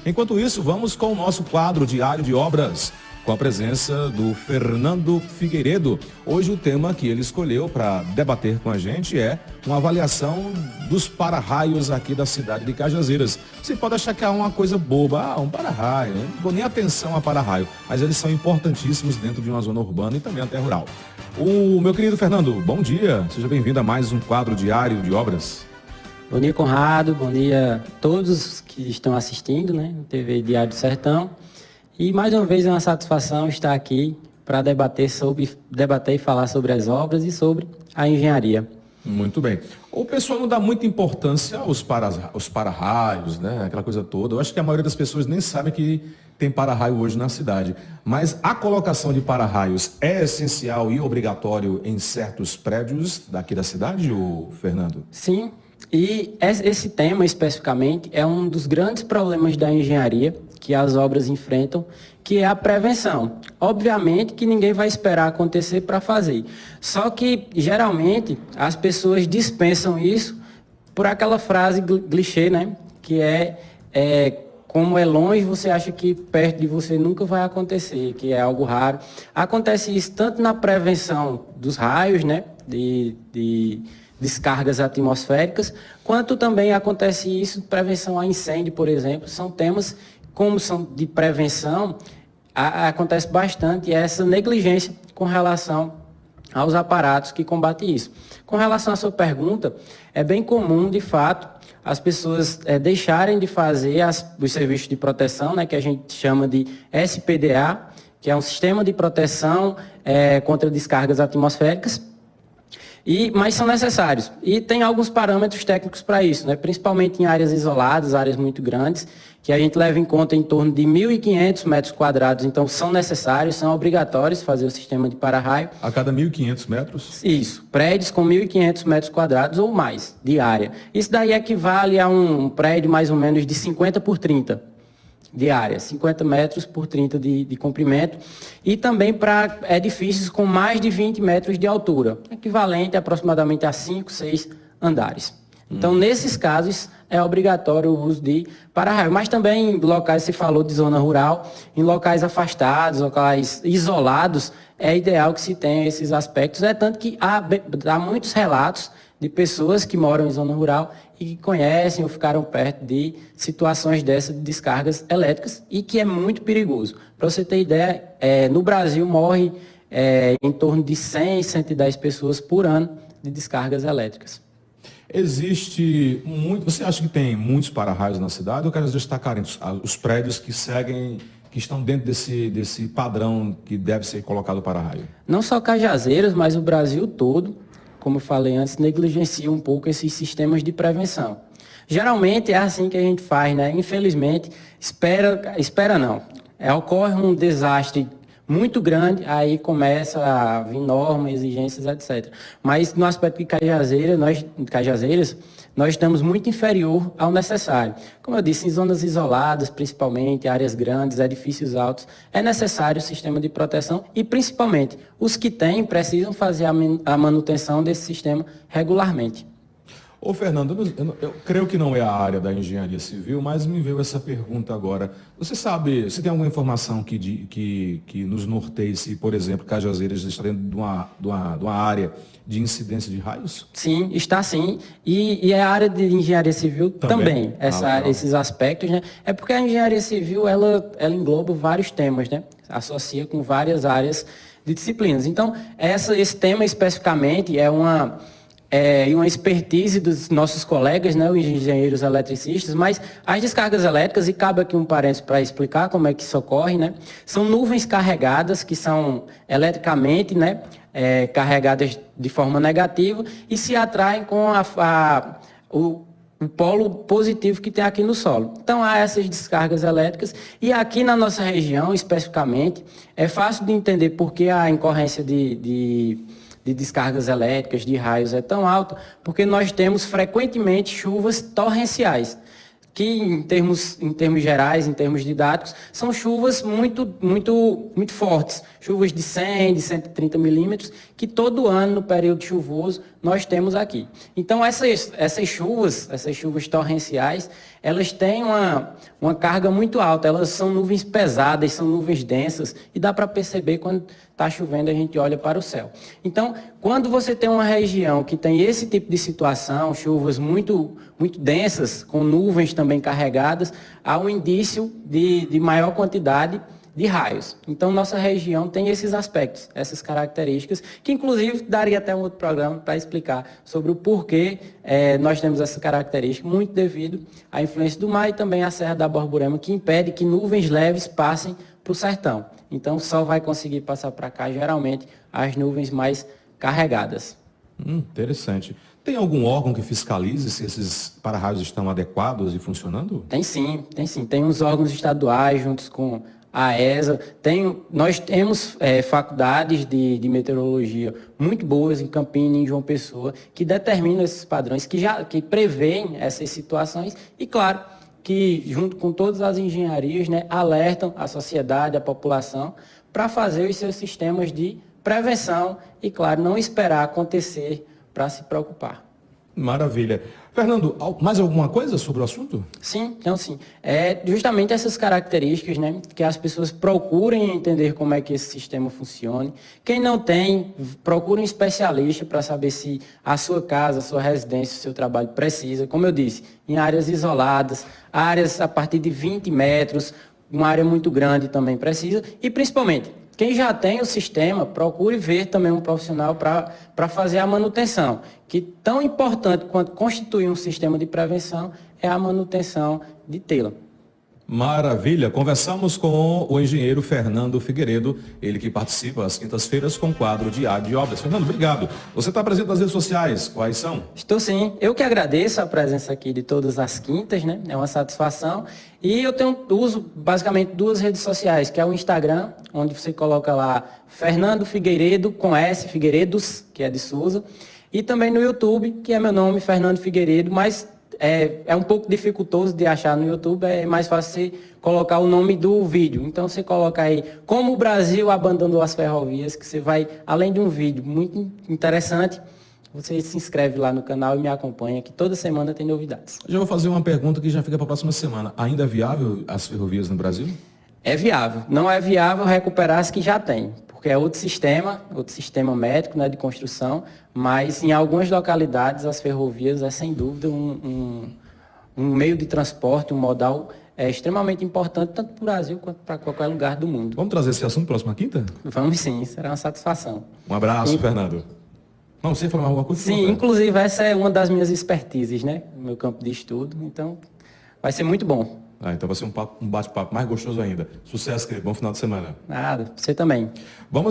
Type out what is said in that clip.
Enquanto isso, vamos com o nosso quadro diário de obras, com a presença do Fernando Figueiredo. Hoje o tema que ele escolheu para debater com a gente é uma avaliação dos para-raios aqui da cidade de Cajazeiras. Você pode achar que é uma coisa boba, um para-raio, não dou nem atenção a para-raio, mas eles são importantíssimos dentro de uma zona urbana e também até rural. O meu querido Fernando, bom dia, seja bem-vindo a mais um quadro diário de obras. Bom dia, Conrado, bom dia a todos que estão assistindo, né, no TV Diário do Sertão. E mais uma vez é uma satisfação estar aqui para debater e falar sobre as obras e sobre a engenharia. Muito bem. O pessoal não dá muita importância aos para-raios, né? Aquela coisa toda. Eu acho que a maioria das pessoas nem sabe que tem para-raio hoje na cidade. Mas a colocação de para-raios é essencial e obrigatório em certos prédios daqui da cidade, Fernando? Sim, e esse tema especificamente é um dos grandes problemas da engenharia que as obras enfrentam, que é a prevenção. Obviamente que ninguém vai esperar acontecer para fazer. Só que, geralmente, as pessoas dispensam isso por aquela frase clichê, né? Que como é longe, você acha que perto de você nunca vai acontecer, que é algo raro. Acontece isso tanto na prevenção dos raios, né? De descargas atmosféricas, quanto também acontece isso, prevenção a incêndio, por exemplo. São temas, como são de prevenção, acontece bastante essa negligência com relação aos aparatos que combatem isso. Com relação à sua pergunta, é bem comum, de fato, as pessoas deixarem de fazer os serviços de proteção, né, que a gente chama de SPDA, que é um sistema de proteção contra descargas atmosféricas, mas são necessários. E tem alguns parâmetros técnicos para isso, né? Principalmente em áreas isoladas, áreas muito grandes, que a gente leva em conta em torno de 1.500 metros quadrados. Então, são necessários, são obrigatórios fazer o sistema de para-raio. A cada 1.500 metros? Isso. Prédios com 1.500 metros quadrados ou mais de área. Isso daí equivale a um prédio mais ou menos de 50 por 30 de área, 50 metros por 30 de comprimento, e também para edifícios com mais de 20 metros de altura, equivalente aproximadamente a 5, 6 andares. Então, nesses casos, é obrigatório o uso de para-raio, mas também em locais, se falou de zona rural, em locais afastados, locais isolados, é ideal que se tenha esses aspectos, tanto que há muitos relatos de pessoas que moram em zona rural e que conhecem ou ficaram perto de situações dessas de descargas elétricas e que é muito perigoso. Para você ter ideia, no Brasil morre em torno de 100, 110 pessoas por ano de descargas elétricas. Existe muito. Você acha que tem muitos para-raios na cidade ou quero destacar os prédios que estão dentro desse padrão que deve ser colocado para-raio? Não só Cajazeiras, mas o Brasil todo, como eu falei antes, negligencia um pouco esses sistemas de prevenção. Geralmente é assim que a gente faz, né? Infelizmente, espera não. Ocorre um desastre muito grande, aí começa a vir normas, exigências, etc. Mas no aspecto de Cajazeiras, nós estamos muito inferior ao necessário. Como eu disse, em zonas isoladas, principalmente, áreas grandes, edifícios altos, é necessário o sistema de proteção e, principalmente, os que têm precisam fazer a manutenção desse sistema regularmente. Ô Fernando, eu creio que não é a área da engenharia civil, mas me veio essa pergunta agora. Você tem alguma informação que nos norteie se, por exemplo, Cajazeiras está dentro de uma área de incidência de raios? Sim, está sim. E a área de engenharia civil também esses aspectos, né? É porque a engenharia civil, ela engloba vários temas, né? Associa com várias áreas de disciplinas. Então, esse tema especificamente é uma expertise dos nossos colegas, né, os engenheiros eletricistas, mas as descargas elétricas, e cabe aqui um parênteses para explicar como é que isso ocorre, né, são nuvens carregadas que são eletricamente, né, carregadas de forma negativa e se atraem com o polo positivo que tem aqui no solo. Então, há essas descargas elétricas e aqui na nossa região, especificamente, é fácil de entender por que a incorrência de descargas elétricas, de raios é tão alta, porque nós temos frequentemente chuvas torrenciais, que em termos gerais, em termos didáticos, são chuvas muito fortes, chuvas de 100, de 130 milímetros, que todo ano, no período chuvoso, nós temos aqui. Então, essas chuvas torrenciais, elas têm uma carga muito alta, elas são nuvens pesadas, são nuvens densas, e dá para perceber quando está chovendo, a gente olha para o céu. Então, quando você tem uma região que tem esse tipo de situação, chuvas muito densas, com nuvens também carregadas, há um indício de maior quantidade de raios. Então, nossa região tem esses aspectos, essas características, que inclusive daria até um outro programa para explicar sobre o porquê nós temos essa característica, muito devido à influência do mar e também à Serra da Borborema, que impede que nuvens leves passem para o sertão. Então, só vai conseguir passar para cá, geralmente, as nuvens mais carregadas. Interessante. Tem algum órgão que fiscalize se esses para-raios estão adequados e funcionando? Tem sim, tem sim. Tem uns órgãos estaduais, juntos com a ESA. Nós temos faculdades de meteorologia muito boas em Campina e em João Pessoa, que determinam esses padrões, que preveem essas situações e, claro, que junto com todas as engenharias, né, alertam a sociedade, a população, para fazer os seus sistemas de prevenção e, claro, não esperar acontecer para se preocupar. Maravilha. Fernando, mais alguma coisa sobre o assunto? Sim, então sim. É justamente essas características, né, que as pessoas procurem entender como é que esse sistema funciona. Quem não tem, procure um especialista para saber se a sua casa, a sua residência, o seu trabalho precisa, como eu disse, em áreas isoladas, áreas a partir de 20 metros, uma área muito grande também precisa, e principalmente, quem já tem o sistema, procure ver também um profissional para fazer a manutenção, que tão importante quanto constituir um sistema de prevenção é a manutenção de tê-la. Maravilha. Conversamos com o engenheiro Fernando Figueiredo, ele que participa às quintas-feiras com o quadro Diário de Obras. Fernando, obrigado. Você está presente nas redes sociais, quais são? Estou sim. Eu que agradeço a presença aqui de todas as quintas, né? É uma satisfação. E eu uso basicamente duas redes sociais, que é o Instagram, onde você coloca lá Fernando Figueiredo, com S, Figueiredos, que é de Souza, e também no YouTube, que é meu nome, Fernando Figueiredo, mas é um pouco dificultoso de achar no YouTube, é mais fácil você colocar o nome do vídeo. Então você coloca aí como o Brasil abandonou as ferrovias, que você vai, além de um vídeo muito interessante, você se inscreve lá no canal e me acompanha, que toda semana tem novidades. Já vou fazer uma pergunta que já fica para a próxima semana. Ainda é viável as ferrovias no Brasil? É viável. Não é viável recuperar as que já tem, porque é outro sistema médico, né, de construção, mas em algumas localidades as ferrovias é sem dúvida um meio de transporte, um modal extremamente importante, tanto para o Brasil quanto para qualquer lugar do mundo. Vamos trazer esse assunto próxima quinta? Vamos sim, será uma satisfação. Um abraço, Fernando. Não, você falar alguma coisa? Sim, inclusive essa é uma das minhas expertises, né, no meu campo de estudo, então vai ser muito bom. Então vai ser um bate-papo mais gostoso ainda. Sucesso, querido. Bom final de semana. Nada, você também. Vamos